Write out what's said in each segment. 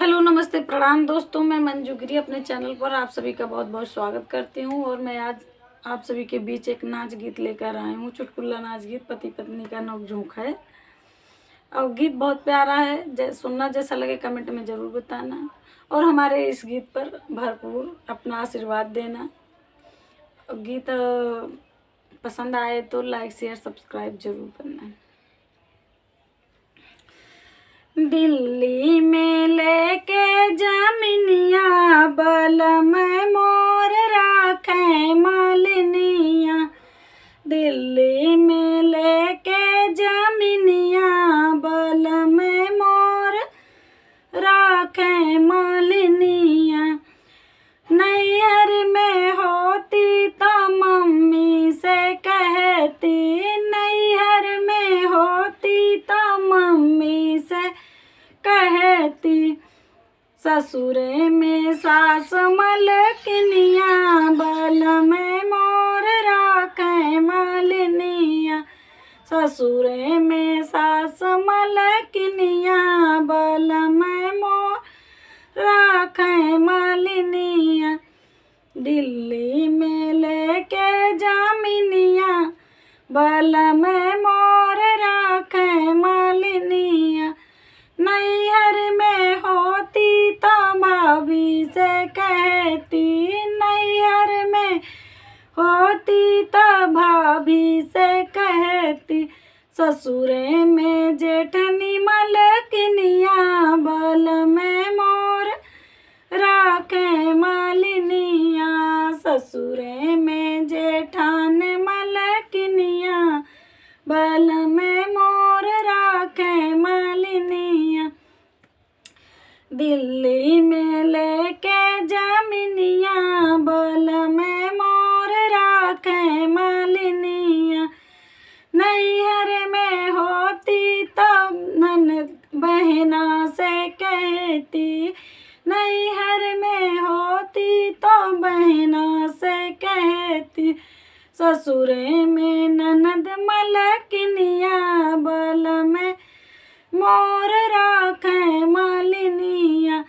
Hello नमस्ते प्रणाम दोस्तों, मैं मंजू गिरी अपने चैनल पर आप सभी का बहुत बहुत स्वागत करती हूं। और मैं आज आप सभी के बीच एक नाच गीत लेकर आई हूं। चुटकुला नाच गीत पति पत्नी का नोक-झोंक है और गीत बहुत प्यारा है। सुनना जैसा लगे कमेंट में ज़रूर बताना और हमारे इस गीत पर भरपूर अपना आशीर्वाद देना। और गीत पसंद आए तो लाइक शेयर सब्सक्राइब जरूर करना। दिल्ली में लेके जमीनिया बल में मोर राखे मालिनिया। दिल्ली में लेके जमीनिया बल में मोर राखे मालिनिया। नैहर में होती तो मम्मी से कहती, नैहर में होती तो मम्मी से कहती। ससुरे में सास मलकिनिया बल में मोर राखे मालिनिया। ससुरे में सास मलकिनिया बल में मोर राखे मालिनिया। दिल्ली में लेके जामिनिया बल में मोर राखे मालिनिया। नैहर में होती तो भाभी से कहती, नैहर में होती तो भाभी से कहती। ससुरे में जेठनी मलकिनिया बल में मोर राखे मालिनिया। ससुरे में जेठान मलकिनिया बल में मोर राखे मालिनिया। दिल्ली में लेके जमीनिया बल में मोर राखे मालिनिया। नैहर में होती तो ननद बहना से कहती, नैहर में होती तो बहना से कहती। ससुरे में ननद मलकिनिया बल में मोर राखे मालिनिया।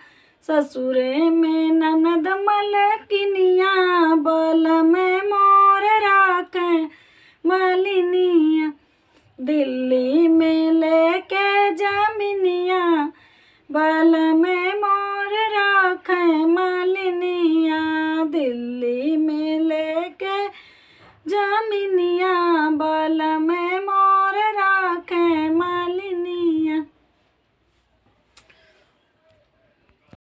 ससुरे में ननद मलकिनिया बल में मोर राखे मालिनिया। दिल्ली में लेके जमीनिया बल में मोर राखे मालिनिया। दिल्ली में लेके जमीनिया